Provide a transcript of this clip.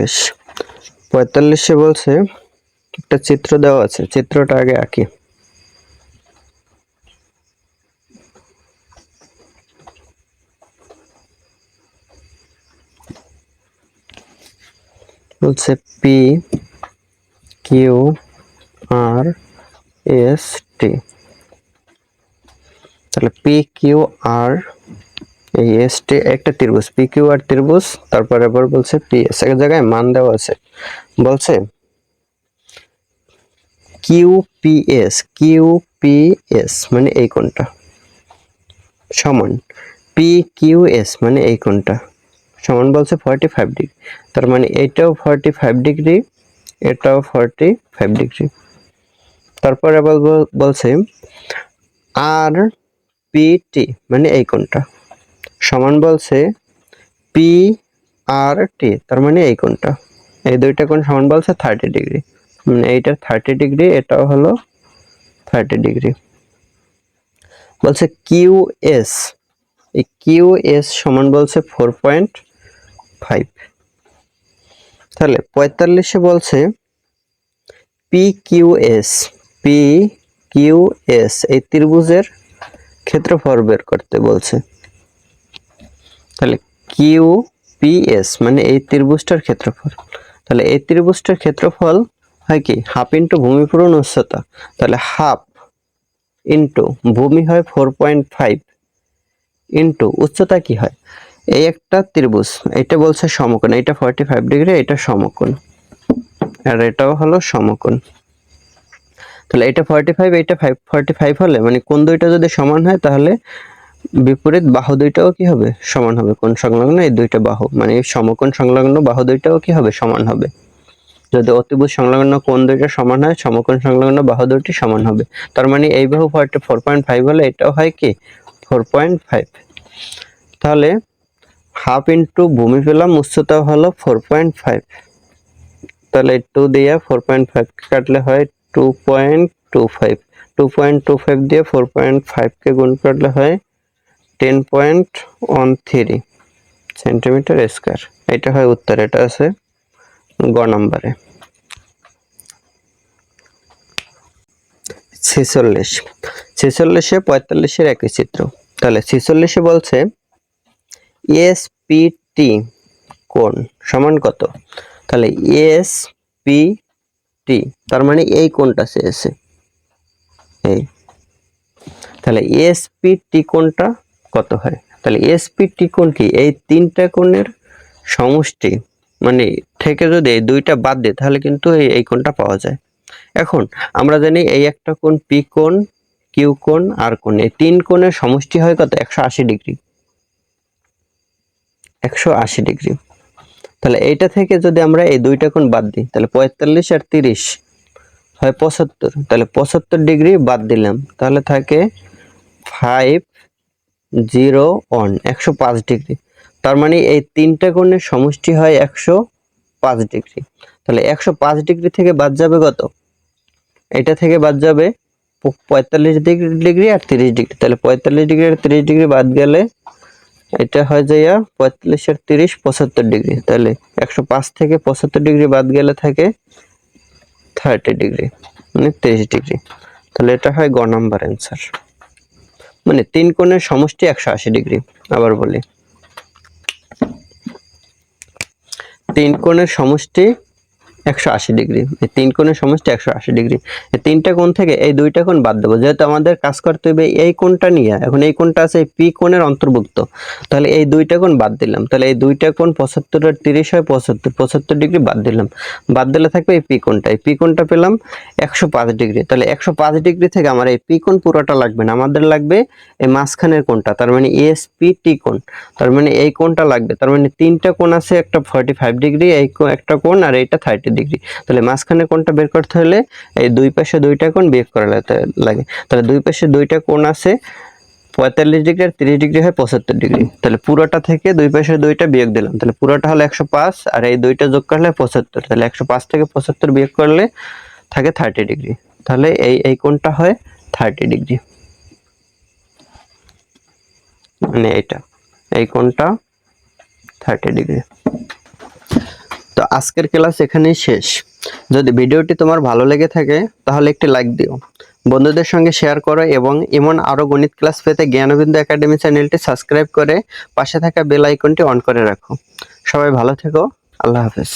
বেশ, 45-এ বলছে একটা চিত্র দেওয়া আছে, চিত্রটা আগে আঁকি। বলছে P Q R S T, তাহলে পি কিউ আর এই এস টি একটা ত্রিভুজ, পি কিউ আর ত্রিভুজ। তারপরে আবার বলছে পি এস, এক জায়গায় মান দেওয়া আছে। বলছে কিউপিএস, কিউপিএস মানে এই কোণটা সমান পি কিউএস মানে এই কোণটা সমান বলছে 45 ডিগ্রি। তার মানে এটাও 45 ডিগ্রি, এটাও 45 ডিগ্রি। তারপরে আবার বলছে আর পিটি মানে এই কোণটা সমান বলছে পি আর টি, তার মানে এই কোণটা, এই দুইটা কোণ সমান বলছে 30 ডিগ্রি। মানে এইটা 30 ডিগ্রি, এটাও হলো 30 ডিগ্রি। বলছে কিউএস, এই কিউএস সমান বলছে 4.5। তাহলে 45-এ বলছে পি কিউএস, পি কিউএস এই ত্রিভুজের ক্ষেত্রফল বের করতে বলছে। তাহলে কিউপিএস মানে এই ত্রিভুজটার ক্ষেত্রফল। তাহলে এই ত্রিভুজটার ক্ষেত্রফল হয় কি হাফ ইন্টু ভূমি পূরণ উচ্চতা। তাহলে হাফ ইন্টু ভূমি হয় 4.5 ইন্টু উচ্চতা কি হয়, এই একটা ত্রিভুজ, এটা বলছে সমকোণ, এটা 45 ডিগ্রি, এটা সমকোণ, আর এটাও হলো সমকোণ। তাহলে এটা 45, এটা 45 হলে মানে কোণ দুইটা যদি সমান হয় তাহলে বিপরীত বাহু দুইটাও কি হবে সমান হবে। কোণ সংলগ্ন এই দুইটা বাহু মানে সমকোণ সংলগ্ন বাহু দুইটাও কি হবে সমান হবে। যদি অতিভুজ সংলগ্ন কোণ দুইটা সমান হয়, সমকোণ সংলগ্ন বাহু দুইটি সমান হবে। তার মানে এই বাহু 4.5 হলে এটাও হয় কি 4.5। তাহলে হাফ ইন্টু ভূমি পেলাম, উচ্চতা হলো 4.5। তাহলে 2 দিয়ে 4.5 কাটলে হয় 2.25, 2.25 দিয়ে 4.5 কে গুণ করলে হয় 10.13 সেন্টিমিটার স্কয়ার। এটা হয় উত্তর, এটা আছে গ নম্বরে। 46, 46-এ 45-এর একই চিত্র। তাহলে 46-এ বলছে এসপিটি কোণ সমান কত। তাহলে এসপিটি তার মানে এই কোণটা চেয়েছে এই। তাহলে এসপিটি কোণটা কত হয়, তাহলে এসপিটি কোণ কি এই তিনটা কোণের সমষ্টি, মানে থেকে যদি এই দুইটা বাদ দেয় তাহলে কিন্তু এই কোণটা পাওয়া যায়। এখন আমরা জানি এই একটা কোণ পি কোণ, কিউ কোণ আর কোণ, এই তিন কোণের সমষ্টি হয় কত 180 ডিগ্রি, 180 ডিগ্রি। তাহলে এইটা থেকে যদি আমরা এই দুইটা কোণ বাদ দিই তাহলে 45 আর 30 হয় 75। তাহলে 75 ডিগ্রি বাদ দিলাম তাহলে থাকে 501, 105 ডিগ্রি। তার মানে এই তিনটা কোণের সমষ্টি হয় 105 ডিগ্রি। তাহলে 105 ডিগ্রি থেকে বাদ যাবে কত, এটা থেকে বাদ যাবে 45 ডিগ্রি আর 30 ডিগ্রি। তাহলে 45 ডিগ্রি আর 30 ডিগ্রি বাদ গেলে এটা হয় যাইয়া 45 আর 30 75 ডিগ্রি। তাহলে 105 থেকে 75 ডিগ্রি বাদ গেলে থাকে 30 ডিগ্রি মানে 30 ডিগ্রি। তাহলে এটা হয় গ নাম্বার অ্যান্সার, মানে তিন কোণের সমষ্টি 180 ডিগ্রি। আবার বলি, তিন কোণের সমষ্টি 180 ডিগ্রি, এই তিন কোণের সমষ্টি 180 ডিগ্রি। এই তিনটা কোণ থেকে এই দুইটা কোণ বাদ দেবো, যেহেতু আমাদের কাজ করতে হবে এই কোণটা নিয়ে। এখন এই কোণটা আছে পি কোণের অন্তর্ভুক্ত, তাহলে এই দুইটা কোণ বাদ দিলাম। তাহলে এই দুইটা কোণ 75 আর 30 হয় 75, 75 ডিগ্রি বাদ দিলাম, বাদ দিলে থাকবে এই পি কোণটা। এই পি কোণটা পেলাম 105 ডিগ্রি। তাহলে 105 ডিগ্রি থেকে আমার এই পি কোণ পুরোটা লাগবে না, আমাদের লাগবে এই মাঝখানের কোণটা, তার মানে এসপিটি কোণ। তার মানে এই কোণটা লাগবে। তার মানে তিনটা কোণ আছে, একটা 45 ডিগ্রি, এই একটা কোণ আর এইটা 30 ডিগ্রি। তাহলে মাঝখানে কোণটা বের করতে হলে এই দুই পাশে দুইটা কোণ বিয়োগ করা লাগে। তাহলে দুই পাশে দুইটা কোণ আছে 45 ডিগ্রি আর 30 ডিগ্রি হয় 75 ডিগ্রি। তাহলে পুরোটা থেকে দুই পাশে দুইটা বিয়োগ দিলাম, তাহলে পুরোটা হলো 105 আর এই দুইটা যোগ করলে 75। তাহলে 105 থেকে 75 বিয়োগ করলে থাকে 30 ডিগ্রি। তাহলে এই কোণটা হয় 30 ডিগ্রি, মানে এইটা, এই কোণটা 30 ডিগ্রি। তো আজকের ক্লাস এখানেই শেষ। যদি ভিডিওটি তোমার ভালো লেগে থাকে তাহলে একটি লাইক দিও, বন্ধুদের সঙ্গে শেয়ার করো এবং এমন আরো গণিত ক্লাস পেতে জ্ঞানবিন্দু একাডেমি চ্যানেলটি সাবস্ক্রাইব করে পাশে থাকা বেল আইকনটি অন করে রাখো। সবাই ভালো থেকো, আল্লাহ হাফেজ।